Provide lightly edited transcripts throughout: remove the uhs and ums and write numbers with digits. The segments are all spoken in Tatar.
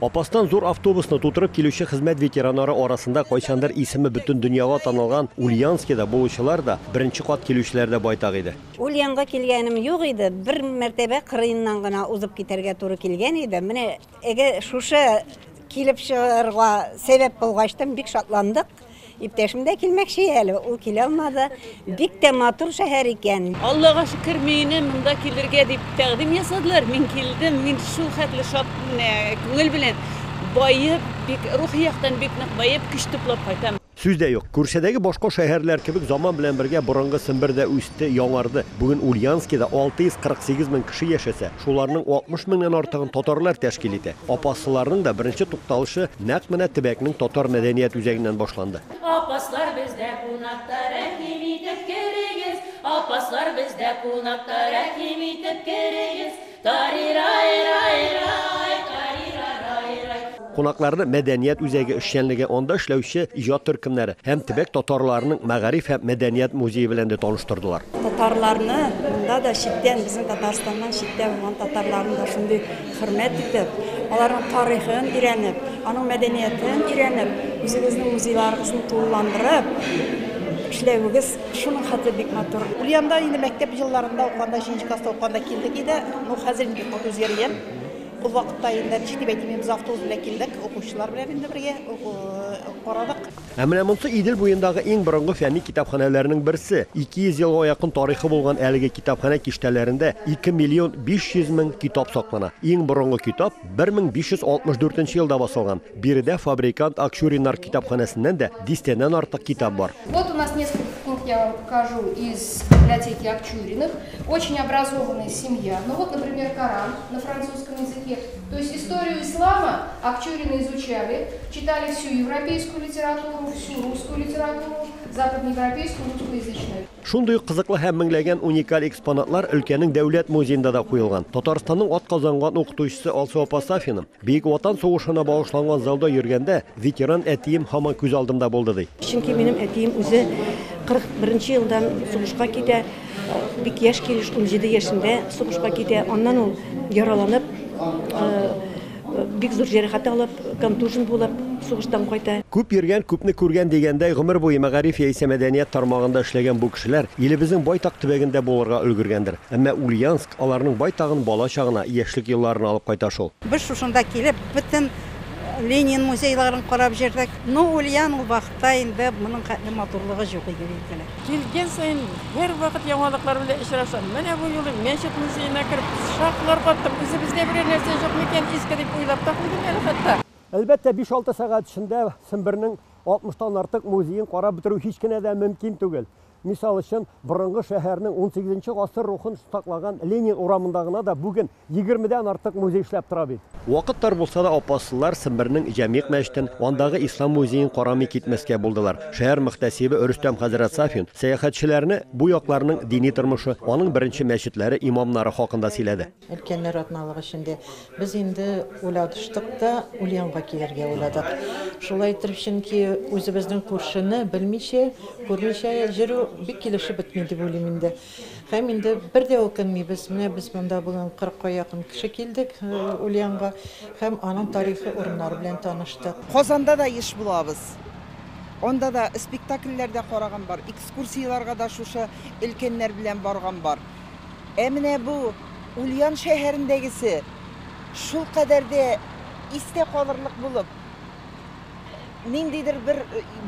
Apasdan zor avtobusni to'tirib keluvchi xizmat veteranlari orasida qachondir ismi butun dunyoga tanilgan Ulyanskda bo'luvchilar da birinchi qat keluvchilarda boytaq edi. Ulyanga kelganim yo'q edi. Bir martaba qiriyindan gina uzib ketarga to'g'ri kelgan edi. Mana ega shusha kelib chiqarga sabab bo'lg'achdan bek shotlandik. İpteşim de kelmekşi eli, o kelolmadı. Bik de matur şehir iken. Allah'a şükür meni mında kelirge dep taqdim yasadılar. Men keldim, men şu xatlı şop ko'ngil bilan boyib, bek ruhiyatdan bek bayib kuch to'plab qaytam. Sizde yok. Kurşedagi boshqa shaharlar kabi zaman bilan birga burungi Simbirda o'sdi, yonardi. Bugun Ulyanskda 648 ming kishi yashasa, shularning 60 mingdan ortig'ini tatarlar tashkil etadi. Opaslarning da birinchi to'xtalishi naq mana Tibetning tatar madaniyat yuzagidan boshlandi. Opaslar bizda qonaqda rahim etib kerigiz. Opaslar bizda qonaqda rahim etib kerigiz. Qonaqlarni madaniyat uzagi ishchanligi onda ishlovchi ijod turkumlari ham Tibet tatarlarining Mag'arib ham madaniyat muzeyi bilan da tanishtirdilar. Tatarlarni bunda da shitdan, bizim Tataristondan shitdan bo'lgan tatarlarni da shunday hurmat etib, ularning tarixini o'rganib, uning madaniyatini o'rganib, o'zimizning muzeylarimizni to'llantirib işlevimiz şunun xatı bek matur. Ulyanda yine mektep yıllarında okanda, 5. klasda okanda keldik edi. No hazır bir o'zgargan. Bu vaqtda endi ciddi biz avtobus bilan keldik, o'quvchilar bilan endi birga qaradik. Amnamunsa Idil bo'yindagi eng burungi fanniy kitobxonalarining birisi. 200 yilga yaqin tarixi bo'lgan Aliga kitobxona kishtalarida 2 million 500 ming kitob saqlanadi. Eng burungi kitob 1564-yilda basilgan. Birida fabrikant Akshurinar kitobxonasidan da 10 tadan ortiq kitob bor. Вот у нас несколько книг я вам покажу из библиотеки Акчуриных. Очень образованная семья. Ну вот, например, Коран на французском языке. То есть историю ислама Акчурины изучали, читали всю европейскую литературу, всю русскую литературу, западноевропейскую, русскоязычную. Shunday qiziqli ham minglagan unikal eksponatlar ülkenin davlat muzeyida da qo'yilgan. Tataristonning ot qozongan o'qituvchisi Also Opasafinin Buyuk Vatan so'g'ishina bag'ishlangan zalda yurganda veteran atiyim hamon ko'z oldimda bo'ldi deydi. Chunki mening atiyim o'zi 41-yildan so'g'ishga ketdi. Bir yaş kelish 17 yaşında so'g'ishga ketdi. Ondan u yaralanib bek zo'r jarohat olib, kontuzyon bo'lib so'g'ishdan qaytdi. Ko'p yurgan, ko'pni ko'rgan deganday umr bo'yi Mag'arib yaisa madaniyat tarmog'ida ishlagan bu kishilar elimizning boytaq tubagida bo'lirga ulgurgandir. Ammo Ulyansk ularning boytag'ini bola chog'ina, yoshlik yillarini olib qayta shol. Biz shunda kelib, bütün Lenin muzeylarini qarab jirdik. No Ulyan o vaqtda endi buning qatli motorligi yo'q edi. Kelgan sayin her vaqt yomonliklar bilan uchrasam. Mana bu yo'li Mesjid muzeyina kirib, shaqlar qotdim. Bizda bir narsa yo'qmikan, eski deb o'ylab taqildim albatta. Albatta 5-6 soat ichida Simbirning 60 dan ortiq muzeyin qarab bitiruv hech qanaday mumkin tugul. Misal uchun burungi shaharning 18-asr ruhini saqlagan Lenin uramındagina da bugun 20 dan ortiq muzey ishlab turadi. Vaqtlar bo'lsa da opaslar Simbirning Jamiq masjidin, ondagi islom muzeyin qarami ketmasga bo'ldilar. Shahar muhtasibi O'ristam Hazrat Safin sayohatchilarni bu yoqlarning diniy turmushi, uning birinchi masjidlari, imomlari haqida siladi. Erkenler atnalığı şimdi biz endi o'yladishdik da Ulyanga kelerga o'yladik. Shulay turib ki o'zimizning qo'shini bilmishi, ko'rmishi jiru bir kelishib bitmedi deb o'ylayman endi. Hem endi birde o'qinmaymiz. Biz bunda bugun 40 ga yaqin kishi keldik Ulyanga. Hem onun tarihi o'rinlari bilan tanishdik. Qozonda da ish bulabız. Onda da spektakllerde qaragan var, ekskursiyalarga da şuşa ilkenler bilen bargan var. Emine bu Ulyan şehrindegisi şu kadar da iste kalırlık bulup nindidir bir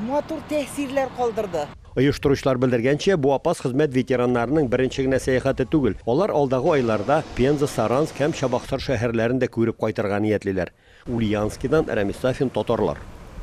motor tesirler kaldırdı. Uyushtiruvchilar bildirgancha, bu opas xizmat veteranlarining birinchigina sayohati tugul. Ular oldagi oylarda Penza, Saransk ham Shabaxsar shaharlarida ko'rib qaytargan niyatlilar. Ulyanskdan Ramisafin tatarlar.